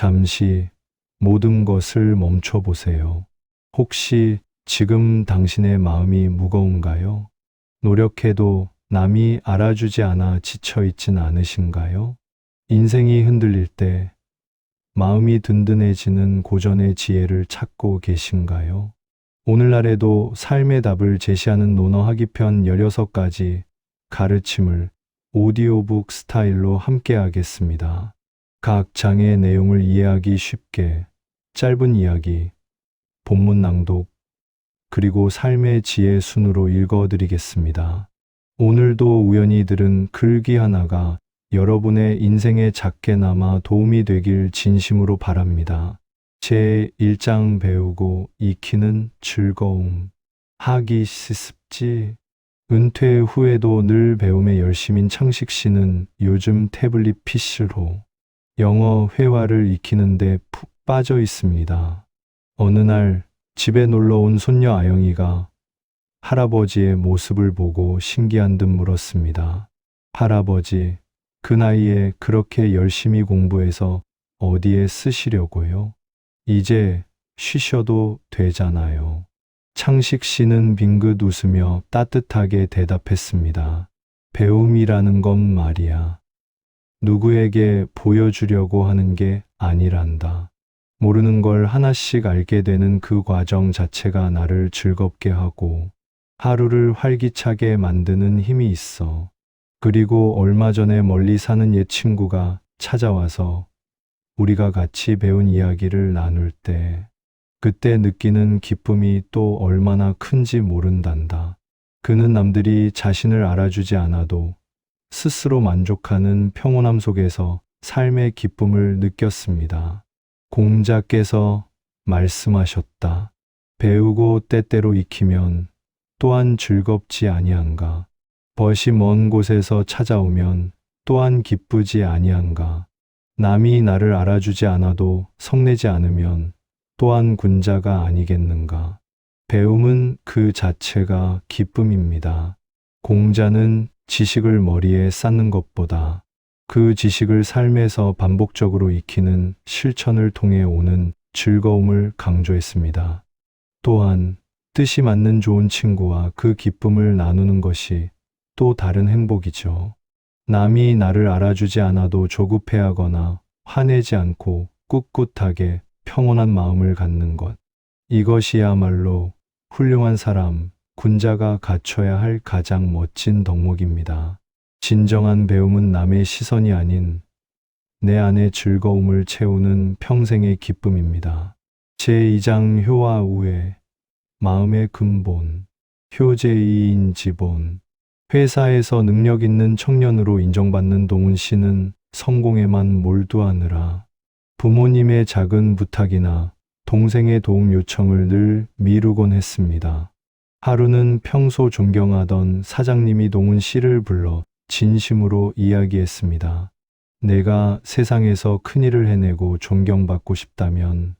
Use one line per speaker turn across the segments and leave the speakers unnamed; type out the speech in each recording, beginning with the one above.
잠시 모든 것을 멈춰보세요. 혹시 지금 당신의 마음이 무거운가요? 노력해도 남이 알아주지 않아 지쳐있진 않으신가요? 인생이 흔들릴 때 마음이 든든해지는 고전의 지혜를 찾고 계신가요? 오늘날에도 삶의 답을 제시하는 논어하기 편 16가지 가르침을 오디오북 스타일로 함께 하겠습니다. 각 장의 내용을 이해하기 쉽게 짧은 이야기, 본문 낭독, 그리고 삶의 지혜 순으로 읽어드리겠습니다. 오늘도 우연히 들은 글귀 하나가 여러분의 인생에 작게나마 도움이 되길 진심으로 바랍니다. 제1장 배우고 익히는 즐거움. 하기 쉽지. 은퇴 후에도 늘 배움에 열심인 창식 씨는 요즘 태블릿 PC로 영어 회화를 익히는데 푹 빠져 있습니다. 어느 날 집에 놀러 온 손녀 아영이가 할아버지의 모습을 보고 신기한 듯 물었습니다. 할아버지, 그 나이에 그렇게 열심히 공부해서 어디에 쓰시려고요? 이제 쉬셔도 되잖아요. 창식 씨는 빙긋 웃으며 따뜻하게 대답했습니다. 배움이라는 건 말이야. 누구에게 보여주려고 하는 게 아니란다. 모르는 걸 하나씩 알게 되는 그 과정 자체가 나를 즐겁게 하고 하루를 활기차게 만드는 힘이 있어. 그리고 얼마 전에 멀리 사는 옛 친구가 찾아와서 우리가 같이 배운 이야기를 나눌 때 그때 느끼는 기쁨이 또 얼마나 큰지 모른단다. 그는 남들이 자신을 알아주지 않아도 스스로 만족하는 평온함 속에서 삶의 기쁨을 느꼈습니다. 공자께서 말씀하셨다. 배우고 때때로 익히면 또한 즐겁지 아니한가. 벗이 먼 곳에서 찾아오면 또한 기쁘지 아니한가. 남이 나를 알아주지 않아도 성내지 않으면 또한 군자가 아니겠는가. 배움은 그 자체가 기쁨입니다. 공자는 지식을 머리에 쌓는 것보다 그 지식을 삶에서 반복적으로 익히는 실천을 통해 오는 즐거움을 강조했습니다. 또한 뜻이 맞는 좋은 친구와 그 기쁨을 나누는 것이 또 다른 행복이죠. 남이 나를 알아주지 않아도 조급해하거나 화내지 않고 꿋꿋하게 평온한 마음을 갖는 것. 이것이야말로 훌륭한 사람, 군자가 갖춰야 할 가장 멋진 덕목입니다. 진정한 배움은 남의 시선이 아닌 내 안의 즐거움을 채우는 평생의 기쁨입니다. 제2장 효와 우애, 마음의 근본, 효제이인 지본. 회사에서 능력 있는 청년으로 인정받는 동훈 씨는 성공에만 몰두하느라 부모님의 작은 부탁이나 동생의 도움 요청을 늘 미루곤 했습니다. 하루는 평소 존경하던 사장님이 동훈 씨를 불러 진심으로 이야기했습니다. 내가 세상에서 큰일을 해내고 존경받고 싶다면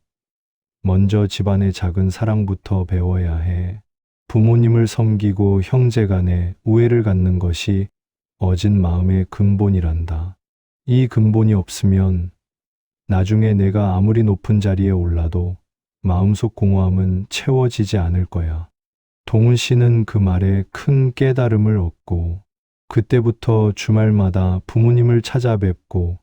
먼저 집안의 작은 사랑부터 배워야 해. 부모님을 섬기고 형제 간에 우애를 갖는 것이 어진 마음의 근본이란다. 이 근본이 없으면 나중에 내가 아무리 높은 자리에 올라도 마음속 공허함은 채워지지 않을 거야. 동훈 씨는 그 말에 큰 깨달음을 얻고 그때부터 주말마다 부모님을 찾아뵙고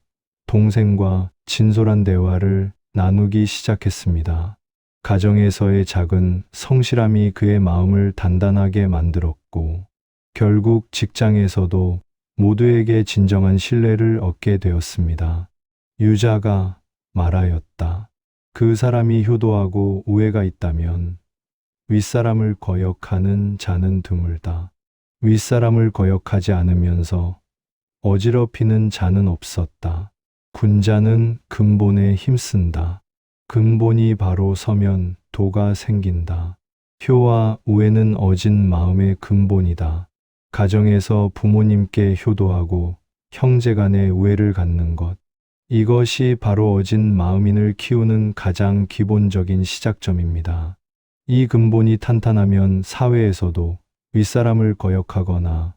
동생과 진솔한 대화를 나누기 시작했습니다. 가정에서의 작은 성실함이 그의 마음을 단단하게 만들었고 결국 직장에서도 모두에게 진정한 신뢰를 얻게 되었습니다. 유자가 말하였다. 그 사람이 효도하고 우애가 있다면 윗사람을 거역하는 자는 드물다. 윗사람을 거역하지 않으면서 어지럽히는 자는 없었다. 군자는 근본에 힘쓴다. 근본이 바로 서면 도가 생긴다. 효와 우애는 어진 마음의 근본이다. 가정에서 부모님께 효도하고 형제간의 우애를 갖는 것. 이것이 바로 어진 마음인을 키우는 가장 기본적인 시작점입니다. 이 근본이 탄탄하면 사회에서도 윗사람을 거역하거나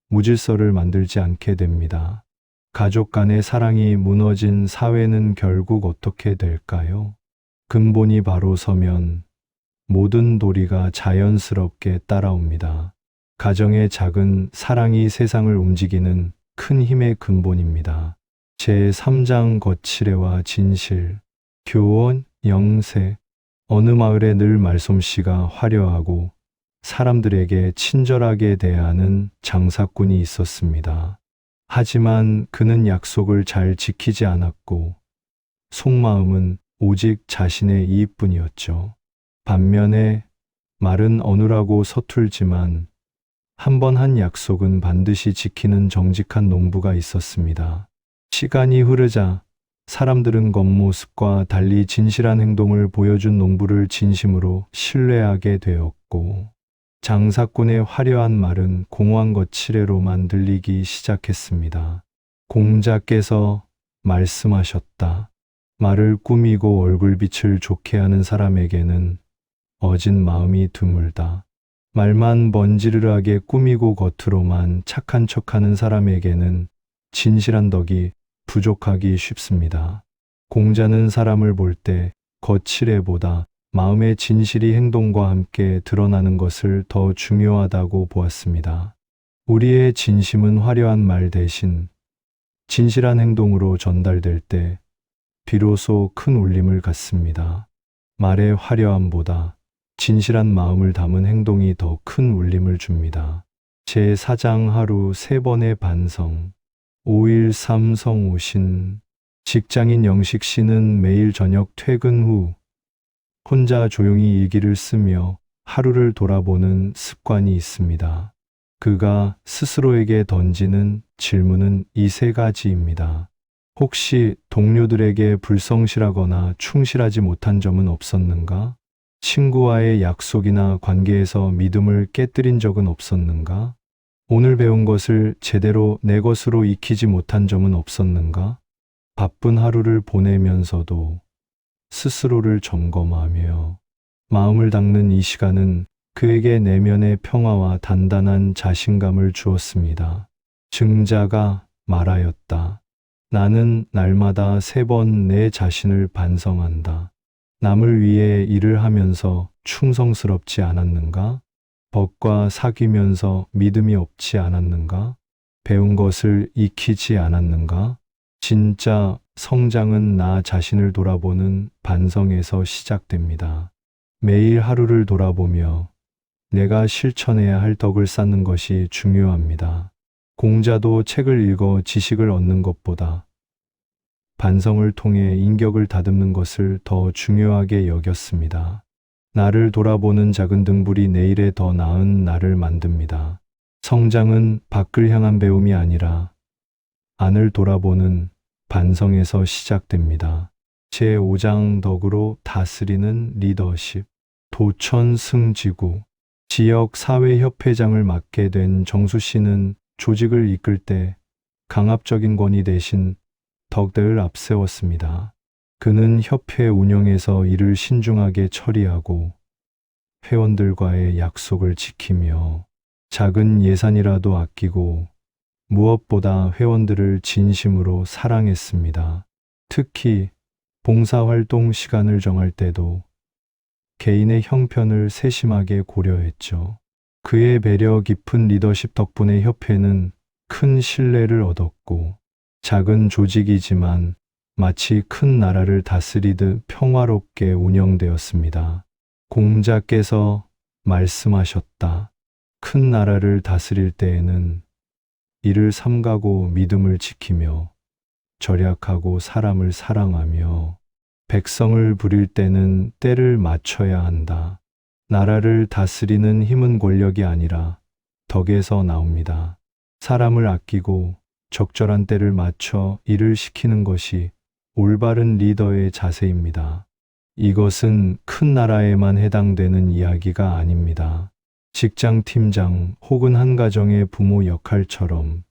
무질서를 만들지 않게 됩니다. 가족 간의 사랑이 무너진 사회는 결국 어떻게 될까요? 근본이 바로 서면 모든 도리가 자연스럽게 따라옵니다. 가정의 작은 사랑이 세상을 움직이는 큰 힘의 근본입니다. 제3장 거칠애와 진실. 교원, 영세. 어느 마을에 늘 말솜씨가 화려하고 사람들에게 친절하게 대하는 장사꾼이 있었습니다. 하지만 그는 약속을 잘 지키지 않았고 속마음은 오직 자신의 이익뿐이었죠. 반면에 말은 어눌하고 서툴지만 한 번 한 약속은 반드시 지키는 정직한 농부가 있었습니다. 시간이 흐르자 사람들은 겉모습과 달리 진실한 행동을 보여준 농부를 진심으로 신뢰하게 되었고, 장사꾼의 화려한 말은 공허한 거칠애로만 들리기 시작했습니다. 공자께서 말씀하셨다. 말을 꾸미고 얼굴빛을 좋게 하는 사람에게는 어진 마음이 드물다. 말만 번지르르하게 꾸미고 겉으로만 착한 척하는 사람에게는 진실한 덕이 부족하기 쉽습니다. 공자는 사람을 볼 때 거칠애보다 마음의 진실이 행동과 함께 드러나는 것을 더 중요하다고 보았습니다. 우리의 진심은 화려한 말 대신 진실한 행동으로 전달될 때 비로소 큰 울림을 갖습니다. 말의 화려함보다 진실한 마음을 담은 행동이 더 큰 울림을 줍니다. 제4장 하루 3번의 반성. 5일 삼성 오신. 직장인 영식 씨는 매일 저녁 퇴근 후 혼자 조용히 일기를 쓰며 하루를 돌아보는 습관이 있습니다. 그가 스스로에게 던지는 질문은 이 3가지입니다. 혹시 동료들에게 불성실하거나 충실하지 못한 점은 없었는가? 친구와의 약속이나 관계에서 믿음을 깨뜨린 적은 없었는가? 오늘 배운 것을 제대로 내 것으로 익히지 못한 점은 없었는가? 바쁜 하루를 보내면서도 스스로를 점검하며 마음을 닦는 이 시간은 그에게 내면의 평화와 단단한 자신감을 주었습니다. 증자가 말하였다. 나는 날마다 3번 내 자신을 반성한다. 남을 위해 일을 하면서 충성스럽지 않았는가? 법과 사귀면서 믿음이 없지 않았는가? 배운 것을 익히지 않았는가? 진짜 성장은 나 자신을 돌아보는 반성에서 시작됩니다. 매일 하루를 돌아보며 내가 실천해야 할 덕을 쌓는 것이 중요합니다. 공자도 책을 읽어 지식을 얻는 것보다 반성을 통해 인격을 다듬는 것을 더 중요하게 여겼습니다. 나를 돌아보는 작은 등불이 내일의 더 나은 나를 만듭니다. 성장은 밖을 향한 배움이 아니라 안을 돌아보는 반성에서 시작됩니다. 제5장 덕으로 다스리는 리더십. 도천승지구. 지역사회협회장을 맡게 된 정수 씨는 조직을 이끌 때 강압적인 권위 대신 덕을 앞세웠습니다. 그는 협회 운영에서 일을 신중하게 처리하고 회원들과의 약속을 지키며 작은 예산이라도 아끼고 무엇보다 회원들을 진심으로 사랑했습니다. 특히 봉사활동 시간을 정할 때도 개인의 형편을 세심하게 고려했죠. 그의 배려 깊은 리더십 덕분에 협회는 큰 신뢰를 얻었고 작은 조직이지만 마치 큰 나라를 다스리듯 평화롭게 운영되었습니다. 공자께서 말씀하셨다. 큰 나라를 다스릴 때에는 이를 삼가고 믿음을 지키며 절약하고 사람을 사랑하며 백성을 부릴 때는 때를 맞춰야 한다. 나라를 다스리는 힘은 권력이 아니라 덕에서 나옵니다. 사람을 아끼고 적절한 때를 맞춰 일을 시키는 것이 올바른 리더의 자세입니다. 이것은 큰 나라에만 해당되는 이야기가 아닙니다. 직장 팀장 혹은 한 가정의 부모 역할처럼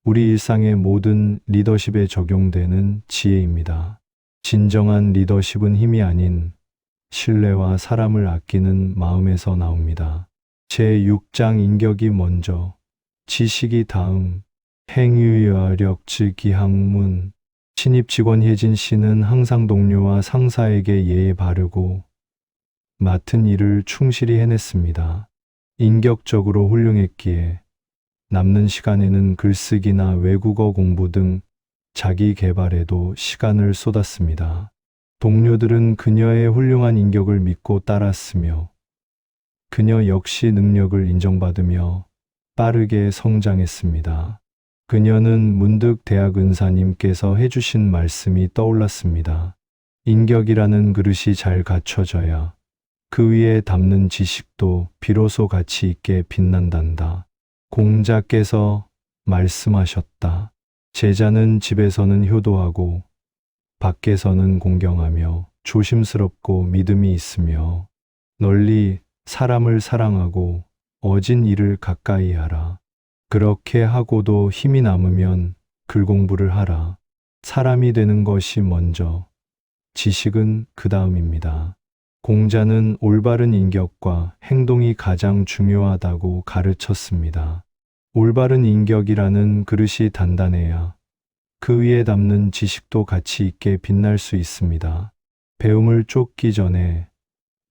우리 일상의 모든 리더십에 적용되는 지혜입니다. 진정한 리더십은 힘이 아닌 신뢰와 사람을 아끼는 마음에서 나옵니다. 제6장 인격이 먼저, 지식이 다음. 행유여력 즉기학문. 신입 직원 혜진 씨는 항상 동료와 상사에게 예의 바르고 맡은 일을 충실히 해냈습니다. 인격적으로 훌륭했기에 남는 시간에는 글쓰기나 외국어 공부 등 자기 개발에도 시간을 쏟았습니다. 동료들은 그녀의 훌륭한 인격을 믿고 따랐으며 그녀 역시 능력을 인정받으며 빠르게 성장했습니다. 그녀는 문득 대학 은사님께서 해주신 말씀이 떠올랐습니다. 인격이라는 그릇이 잘 갖춰져야 그 위에 담는 지식도 비로소 가치 있게 빛난단다. 공자께서 말씀하셨다. 제자는 집에서는 효도하고 밖에서는 공경하며 조심스럽고 믿음이 있으며 널리 사람을 사랑하고 어진 이를 가까이 하라. 그렇게 하고도 힘이 남으면 글 공부를 하라. 사람이 되는 것이 먼저, 지식은 그 다음입니다. 공자는 올바른 인격과 행동이 가장 중요하다고 가르쳤습니다. 올바른 인격이라는 그릇이 단단해야 그 위에 담는 지식도 가치 있게 빛날 수 있습니다. 배움을 쫓기 전에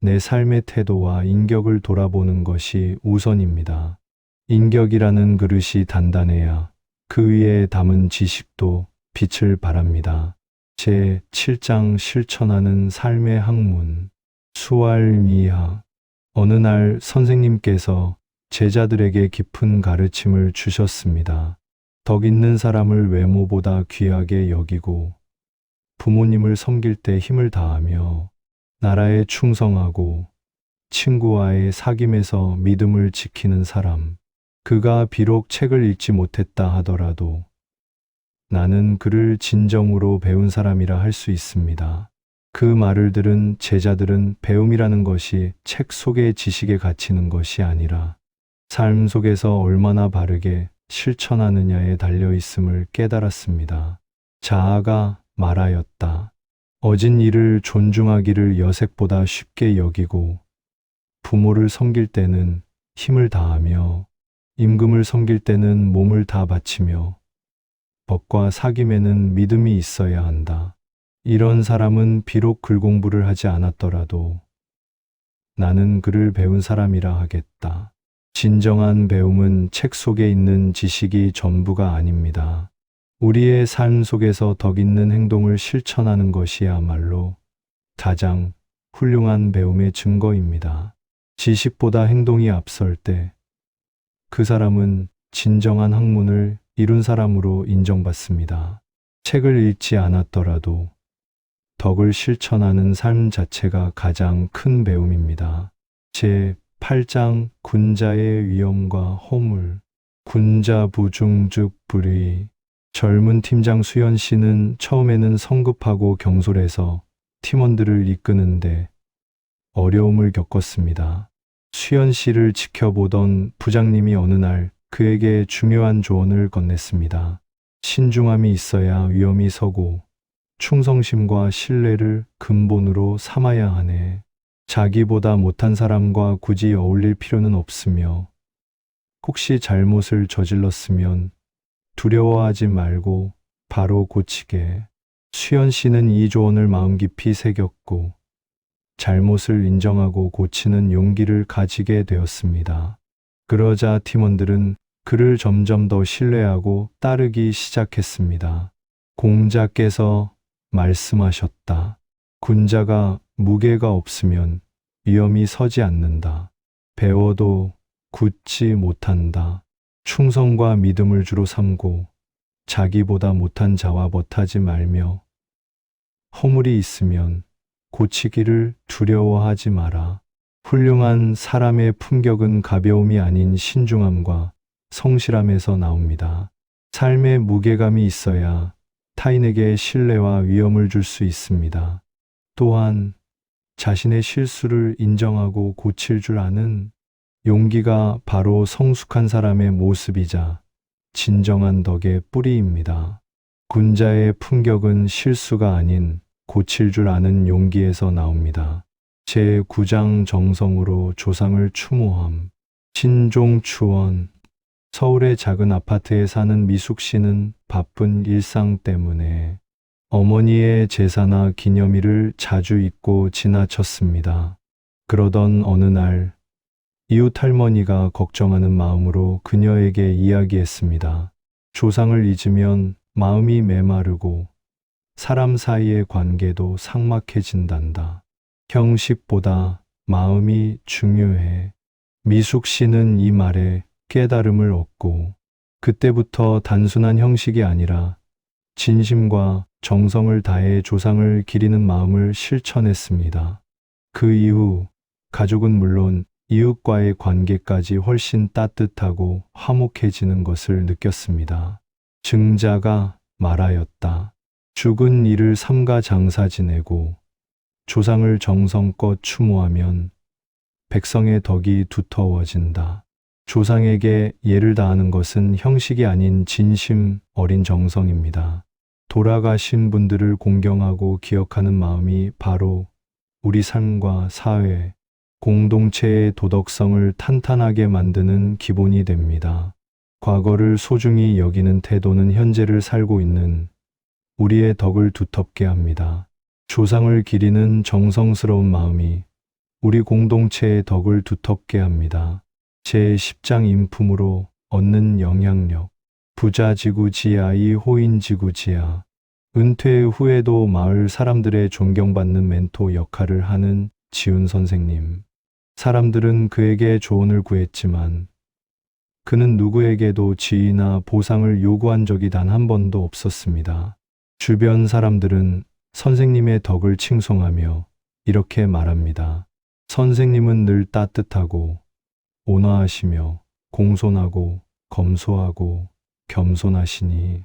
내 삶의 태도와 인격을 돌아보는 것이 우선입니다. 인격이라는 그릇이 단단해야 그 위에 담은 지식도 빛을 발합니다. 제 7장 실천하는 삶의 학문. 수활미학. 어느 날 선생님께서 제자들에게 깊은 가르침을 주셨습니다. 덕 있는 사람을 외모보다 귀하게 여기고 부모님을 섬길 때 힘을 다하며 나라에 충성하고 친구와의 사귐에서 믿음을 지키는 사람. 그가 비록 책을 읽지 못했다 하더라도 나는 그를 진정으로 배운 사람이라 할 수 있습니다. 그 말을 들은 제자들은 배움이라는 것이 책 속의 지식에 갇히는 것이 아니라 삶 속에서 얼마나 바르게 실천하느냐에 달려 있음을 깨달았습니다. 자아가 말하였다. 어진 이를 존중하기를 여색보다 쉽게 여기고 부모를 섬길 때는 힘을 다하며 임금을 섬길 때는 몸을 다 바치며 법과 사귐에는 믿음이 있어야 한다. 이런 사람은 비록 글 공부를 하지 않았더라도 나는 글을 배운 사람이라 하겠다. 진정한 배움은 책 속에 있는 지식이 전부가 아닙니다. 우리의 삶 속에서 덕 있는 행동을 실천하는 것이야말로 가장 훌륭한 배움의 증거입니다. 지식보다 행동이 앞설 때 그 사람은 진정한 학문을 이룬 사람으로 인정받습니다. 책을 읽지 않았더라도 덕을 실천하는 삶 자체가 가장 큰 배움입니다. 제 8장 군자의 위엄과 허물. 군자부중즉 불의. 젊은 팀장 수연 씨는 처음에는 성급하고 경솔해서 팀원들을 이끄는데 어려움을 겪었습니다. 수연 씨를 지켜보던 부장님이 어느 날 그에게 중요한 조언을 건넸습니다. 신중함이 있어야 위엄이 서고 충성심과 신뢰를 근본으로 삼아야 하네. 자기보다 못한 사람과 굳이 어울릴 필요는 없으며 혹시 잘못을 저질렀으면 두려워하지 말고 바로 고치게. 수연 씨는 이 조언을 마음 깊이 새겼고 잘못을 인정하고 고치는 용기를 가지게 되었습니다. 그러자 팀원들은 그를 점점 더 신뢰하고 따르기 시작했습니다. 공자께서 말씀하셨다. 군자가 무게가 없으면 위엄이 서지 않는다. 배워도 굳지 못한다. 충성과 믿음을 주로 삼고 자기보다 못한 자와 벗하지 말며 허물이 있으면 고치기를 두려워하지 마라. 훌륭한 사람의 품격은 가벼움이 아닌 신중함과 성실함에서 나옵니다. 삶에 무게감이 있어야 타인에게 신뢰와 위엄을 줄 수 있습니다. 또한 자신의 실수를 인정하고 고칠 줄 아는 용기가 바로 성숙한 사람의 모습이자 진정한 덕의 뿌리입니다. 군자의 품격은 실수가 아닌 고칠 줄 아는 용기에서 나옵니다. 제9장 정성으로 조상을 추모함. 신종추원. 서울의 작은 아파트에 사는 미숙 씨는 바쁜 일상 때문에 어머니의 제사나 기념일을 자주 잊고 지나쳤습니다. 그러던 어느 날 이웃 할머니가 걱정하는 마음으로 그녀에게 이야기했습니다. 조상을 잊으면 마음이 메마르고 사람 사이의 관계도 삭막해진단다. 형식보다 마음이 중요해. 미숙 씨는 이 말에 깨달음을 얻고 그때부터 단순한 형식이 아니라 진심과 정성을 다해 조상을 기리는 마음을 실천했습니다. 그 이후 가족은 물론 이웃과의 관계까지 훨씬 따뜻하고 화목해지는 것을 느꼈습니다. 증자가 말하였다. 죽은 이를 삼가 장사 지내고 조상을 정성껏 추모하면 백성의 덕이 두터워진다. 조상에게 예를 다하는 것은 형식이 아닌 진심 어린 정성입니다. 돌아가신 분들을 공경하고 기억하는 마음이 바로 우리 삶과 사회, 공동체의 도덕성을 탄탄하게 만드는 기본이 됩니다. 과거를 소중히 여기는 태도는 현재를 살고 있는 우리의 덕을 두텁게 합니다. 조상을 기리는 정성스러운 마음이 우리 공동체의 덕을 두텁게 합니다. 제10장 인품으로 얻는 영향력. 부자지구지아이 호인지구지아. 은퇴 후에도 마을 사람들의 존경받는 멘토 역할을 하는 지훈 선생님. 사람들은 그에게 조언을 구했지만 그는 누구에게도 지위나 보상을 요구한 적이 단 한 번도 없었습니다. 주변 사람들은 선생님의 덕을 칭송하며 이렇게 말합니다. 선생님은 늘 따뜻하고 온화하시며 공손하고 검소하고 겸손하시니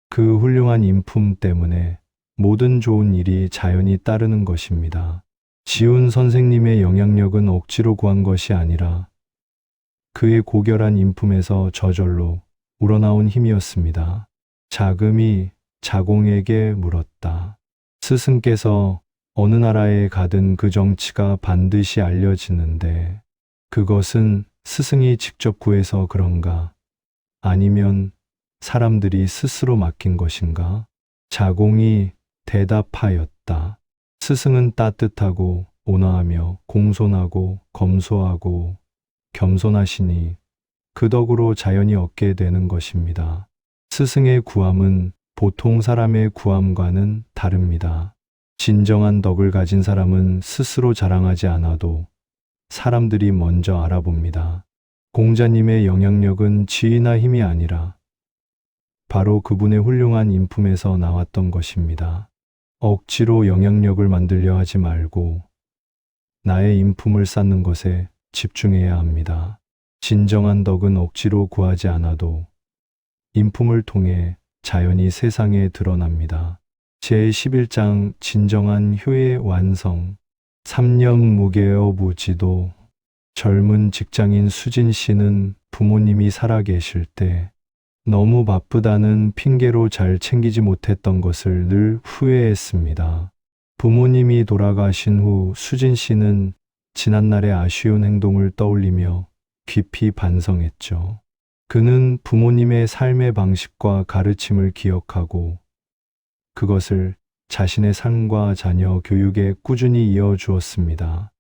그 훌륭한 인품 때문에 모든 좋은 일이 자연히 따르는 것입니다. 지훈 선생님의 영향력은 억지로 구한 것이 아니라 그의 고결한 인품에서 저절로 우러나온 힘이었습니다. 자금이 자공에게 물었다. 스승께서 어느 나라에 가든 그 정치가 반드시 알려지는데 그것은 스승이 직접 구해서 그런가? 아니면 사람들이 스스로 맡긴 것인가? 자공이 대답하였다. 스승은 따뜻하고 온화하며 공손하고 검소하고 겸손하시니 그 덕으로 자연히 얻게 되는 것입니다. 스승의 구함은 보통 사람의 구함과는 다릅니다. 진정한 덕을 가진 사람은 스스로 자랑하지 않아도 사람들이 먼저 알아봅니다. 공자님의 영향력은 지위나 힘이 아니라 바로 그분의 훌륭한 인품에서 나왔던 것입니다. 억지로 영향력을 만들려 하지 말고 나의 인품을 쌓는 것에 집중해야 합니다. 진정한 덕은 억지로 구하지 않아도 인품을 통해 자연히 세상에 드러납니다. 제11장 진정한 효의 완성. 3년 무계여 무지도. 젊은 직장인 수진 씨는 부모님이 살아계실 때 너무 바쁘다는 핑계로 잘 챙기지 못했던 것을 늘 후회했습니다. 부모님이 돌아가신 후 수진 씨는 지난날의 아쉬운 행동을 떠올리며 깊이 반성했죠. 그는 부모님의 삶의 방식과 가르침을 기억하고 그것을 자신의 삶과 자녀 교육에 꾸준히 이어주었습니다.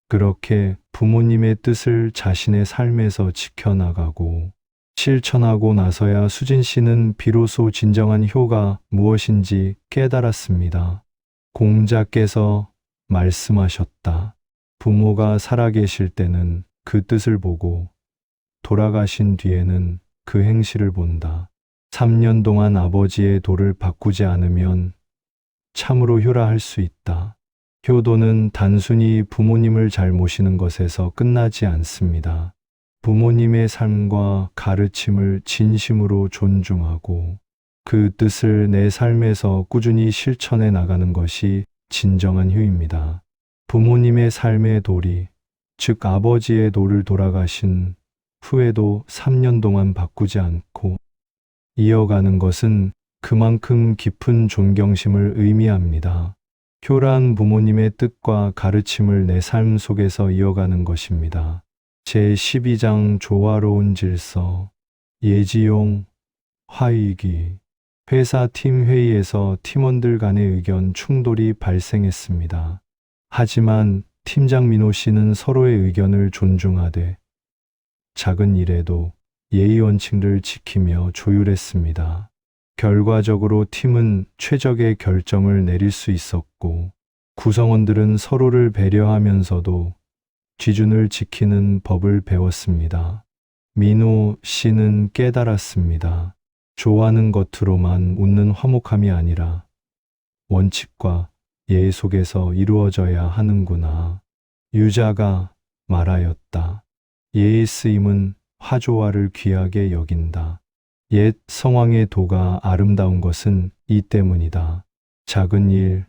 그렇게 부모님의 뜻을 자신의 삶에서 지켜나가고 실천하고 나서야 수진 씨는 비로소 진정한 효가 무엇인지 깨달았습니다. 공자께서 말씀하셨다. 부모가 살아계실 때는 그 뜻을 보고 돌아가신 뒤에는 그 행실을 본다. 3년 동안 아버지의 도를 바꾸지 않으면 참으로 효라할 수 있다. 효도는 단순히 부모님을 잘 모시는 것에서 끝나지 않습니다. 부모님의 삶과 가르침을 진심으로 존중하고 그 뜻을 내 삶에서 꾸준히 실천해 나가는 것이 진정한 효입니다. 부모님의 삶의 도리, 즉 아버지의 도를 돌아가신 후에도 3년 동안 바꾸지 않고 이어가는 것은 그만큼 깊은 존경심을 의미합니다. 효란 부모님의 뜻과 가르침을 내 삶 속에서 이어가는 것입니다. 제12장 조화로운 질서. 예지용, 화이기. 회사 팀 회의에서 팀원들 간의 의견 충돌이 발생했습니다. 하지만 팀장 민호 씨는 서로의 의견을 존중하되 작은 일에도 예의 원칙을 지키며 조율했습니다. 결과적으로 팀은 최적의 결정을 내릴 수 있었고 구성원들은 서로를 배려하면서도 기준을 지키는 법을 배웠습니다. 민호 씨는 깨달았습니다. 좋아하는 것으로만 웃는 화목함이 아니라 원칙과 예의 속에서 이루어져야 하는구나. 유자가 말하였다. 예의 쓰임은 화조화를 귀하게 여긴다. 옛 성왕의 도가 아름다운 것은 이 때문이다. 작은 일,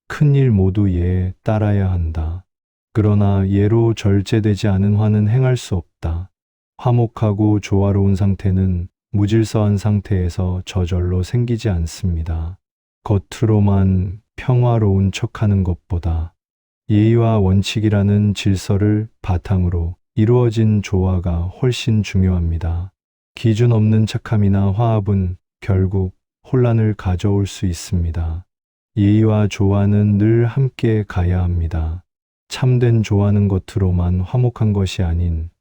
큰 일 모두 예에 따라야 한다. 그러나 예로 절제되지 않은 화는 행할 수 없다. 화목하고 조화로운 상태는 무질서한 상태에서 저절로 생기지 않습니다. 겉으로만 평화로운 척하는 것보다 예의와 원칙이라는 질서를 바탕으로 이루어진 조화가 훨씬 중요합니다. 기준 없는 착함이나 화합은 결국 혼란을 가져올 수 있습니다. 예의와 조화는 늘 함께 가야 합니다. 참된 조화는 겉으로만 화목한 것이 아닌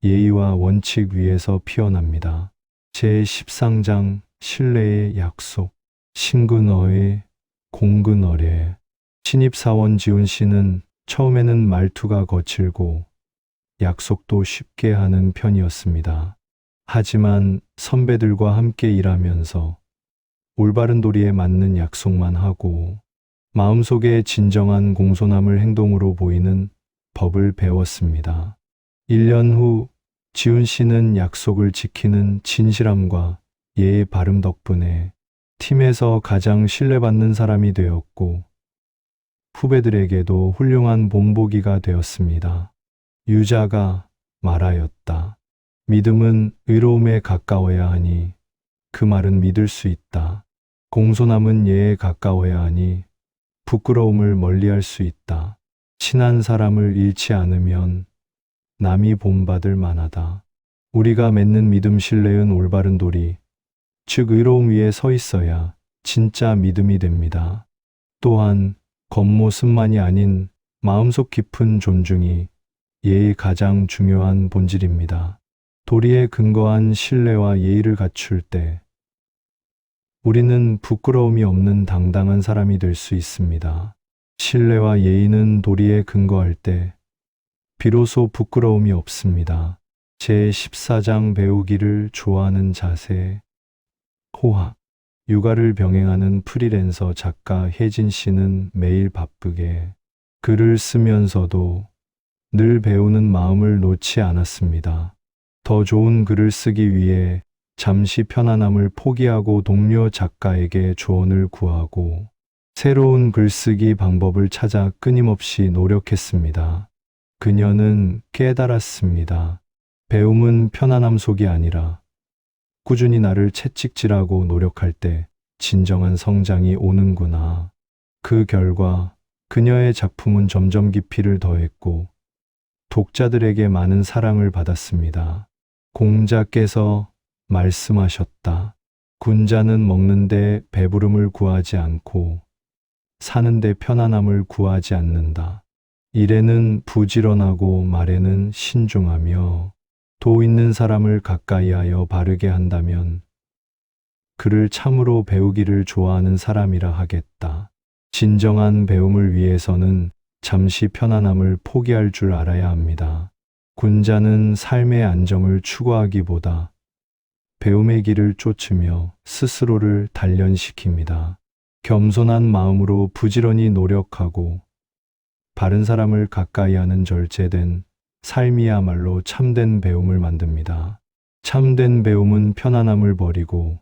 예의와 원칙 위에서 피어납니다. 제13장 신뢰의 약속. 신근어의 공근어례. 신입사원 지훈 씨는 처음에는 말투가 거칠고 약속도 쉽게 하는 편이었습니다. 하지만 선배들과 함께 일하면서 올바른 도리에 맞는 약속만 하고 마음속에 진정한 공손함을 행동으로 보이는 법을 배웠습니다. 1년 후 지훈 씨는 약속을 지키는 진실함과 예의 바름 덕분에 팀에서 가장 신뢰받는 사람이 되었고 후배들에게도 훌륭한 본보기가 되었습니다. 유자가 말하였다. 믿음은 의로움에 가까워야 하니 그 말은 믿을 수 있다. 공손함은 예에 가까워야 하니 부끄러움을 멀리할 수 있다. 친한 사람을 잃지 않으면 남이 본받을 만하다. 우리가 맺는 믿음 신뢰는 올바른 도리, 즉 의로움 위에 서 있어야 진짜 믿음이 됩니다. 또한 겉모습만이 아닌 마음속 깊은 존중이 예의 가장 중요한 본질입니다. 도리에 근거한 신뢰와 예의를 갖출 때 우리는 부끄러움이 없는 당당한 사람이 될 수 있습니다. 신뢰와 예의는 도리에 근거할 때 비로소 부끄러움이 없습니다. 제14장 배우기를 좋아하는 자세. 호학. 육아를 병행하는 프리랜서 작가 혜진 씨는 매일 바쁘게 글을 쓰면서도 늘 배우는 마음을 놓지 않았습니다. 더 좋은 글을 쓰기 위해 잠시 편안함을 포기하고 동료 작가에게 조언을 구하고 새로운 글쓰기 방법을 찾아 끊임없이 노력했습니다. 그녀는 깨달았습니다. 배움은 편안함 속이 아니라 꾸준히 나를 채찍질하고 노력할 때 진정한 성장이 오는구나. 그 결과 그녀의 작품은 점점 깊이를 더했고 독자들에게 많은 사랑을 받았습니다. 공자께서 말씀하셨다. 군자는 먹는데 배부름을 구하지 않고 사는데 편안함을 구하지 않는다. 일에는 부지런하고 말에는 신중하며 도 있는 사람을 가까이하여 바르게 한다면 그를 참으로 배우기를 좋아하는 사람이라 하겠다. 진정한 배움을 위해서는 잠시 편안함을 포기할 줄 알아야 합니다. 군자는 삶의 안정을 추구하기보다 배움의 길을 쫓으며 스스로를 단련시킵니다. 겸손한 마음으로 부지런히 노력하고 바른 사람을 가까이하는 절제된 삶이야말로 참된 배움을 만듭니다. 참된 배움은 편안함을 버리고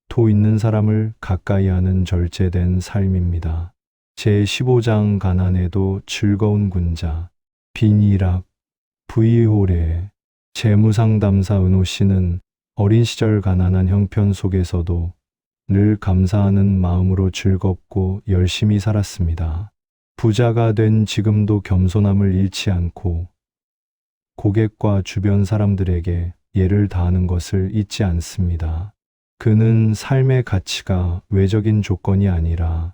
도 있는 사람을 가까이하는 절제된 삶입니다. 제15장 가난해도 즐거운 군자. 빈일학. 부의호례. 재무상담사 은호 씨는 어린 시절 가난한 형편 속에서도 늘 감사하는 마음으로 즐겁고 열심히 살았습니다. 부자가 된 지금도 겸손함을 잃지 않고 고객과 주변 사람들에게 예를 다하는 것을 잊지 않습니다. 그는 삶의 가치가 외적인 조건이 아니라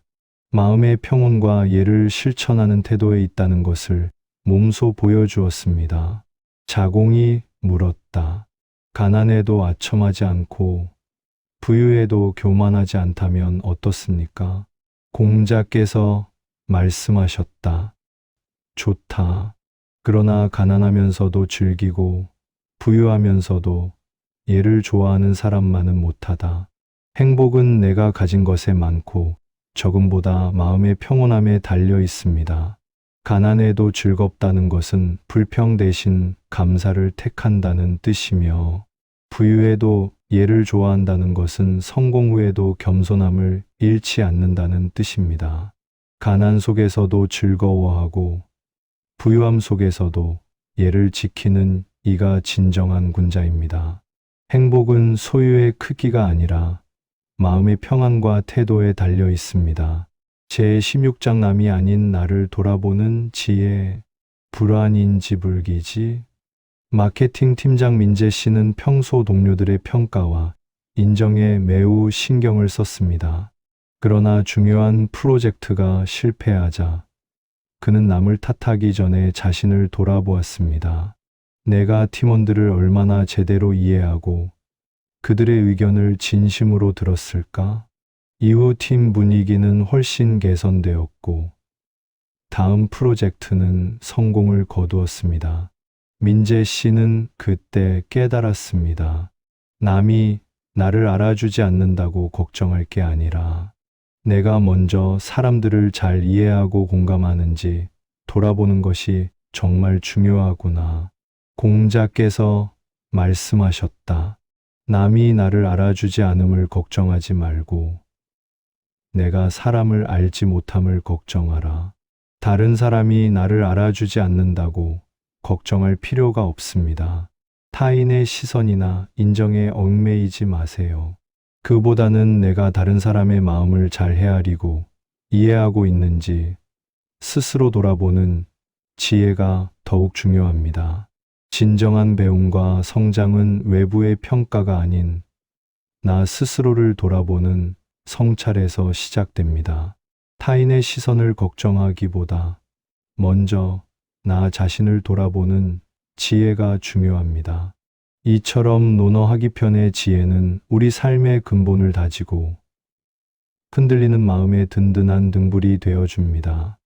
마음의 평온과 예를 실천하는 태도에 있다는 것을 몸소 보여주었습니다. 자공이 물었다. 가난에도 아첨하지 않고 부유에도 교만하지 않다면 어떻습니까? 공자께서 말씀하셨다. 좋다. 그러나 가난하면서도 즐기고 부유하면서도 예를 좋아하는 사람만은 못하다. 행복은 내가 가진 것에 많고 적음보다 마음의 평온함에 달려 있습니다. 가난에도 즐겁다는 것은 불평 대신 감사를 택한다는 뜻이며, 부유에도 예를 좋아한다는 것은 성공 후에도 겸손함을 잃지 않는다는 뜻입니다. 가난 속에서도 즐거워하고 부유함 속에서도 예를 지키는 이가 진정한 군자입니다. 행복은 소유의 크기가 아니라 마음의 평안과 태도에 달려 있습니다. 제16장 남이 아닌 나를 돌아보는 지혜, 불안인지 불기지. 마케팅 팀장 민재 씨는 평소 동료들의 평가와 인정에 매우 신경을 썼습니다. 그러나 중요한 프로젝트가 실패하자 그는 남을 탓하기 전에 자신을 돌아보았습니다. 내가 팀원들을 얼마나 제대로 이해하고 그들의 의견을 진심으로 들었을까? 이후 팀 분위기는 훨씬 개선되었고 다음 프로젝트는 성공을 거두었습니다. 민재 씨는 그때 깨달았습니다. 남이 나를 알아주지 않는다고 걱정할 게 아니라 내가 먼저 사람들을 잘 이해하고 공감하는지 돌아보는 것이 정말 중요하구나. 공자께서 말씀하셨다. 남이 나를 알아주지 않음을 걱정하지 말고 내가 사람을 알지 못함을 걱정하라. 다른 사람이 나를 알아주지 않는다고 걱정할 필요가 없습니다. 타인의 시선이나 인정에 얽매이지 마세요. 그보다는 내가 다른 사람의 마음을 잘 헤아리고 이해하고 있는지 스스로 돌아보는 지혜가 더욱 중요합니다. 진정한 배움과 성장은 외부의 평가가 아닌 나 스스로를 돌아보는 성찰에서 시작됩니다. 타인의 시선을 걱정하기보다 먼저 나 자신을 돌아보는 지혜가 중요합니다. 이처럼 논어하기편의 지혜는 우리 삶의 근본을 다지고 흔들리는 마음의 든든한 등불이 되어줍니다.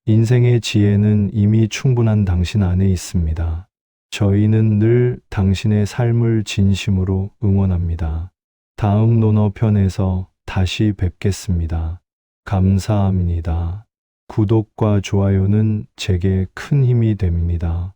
인생의 지혜는 이미 충분한 당신 안에 있습니다. 저희는 늘 당신의 삶을 진심으로 응원합니다. 다음 논어편에서 다시 뵙겠습니다. 감사합니다. 구독과 좋아요는 제게 큰 힘이 됩니다.